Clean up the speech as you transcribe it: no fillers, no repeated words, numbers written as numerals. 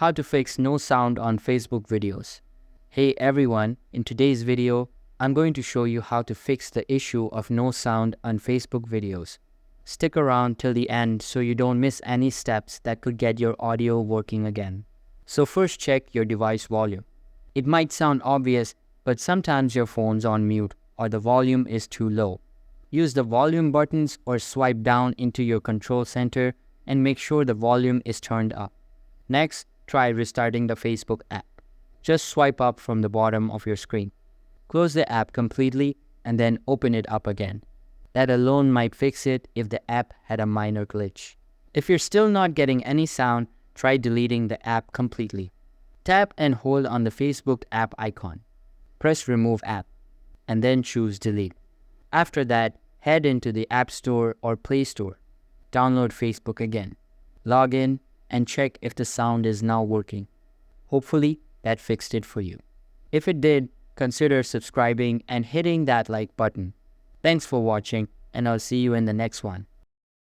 How to fix no sound on Facebook videos. Hey everyone, in today's video, I'm going to show you how to fix the issue of no sound on Facebook videos. Stick around till the end so you don't miss any steps that could get your audio working again. So first, check your device volume. It might sound obvious, but sometimes your phone's on mute or the volume is too low. Use the volume buttons or swipe down into your control center and make sure the volume is turned up. Next, try restarting the Facebook app. Just swipe up from the bottom of your screen. Close the app completely and then open it up again. That alone might fix it if the app had a minor glitch. If you're still not getting any sound, try deleting the app completely. Tap and hold on the Facebook app icon. Press Remove App and then choose Delete. After that, head into the App Store or Play Store. Download Facebook again. Log in and check if the sound is now working. Hopefully, that fixed it for you. If it did, consider subscribing and hitting that like button. Thanks for watching, and I'll see you in the next one.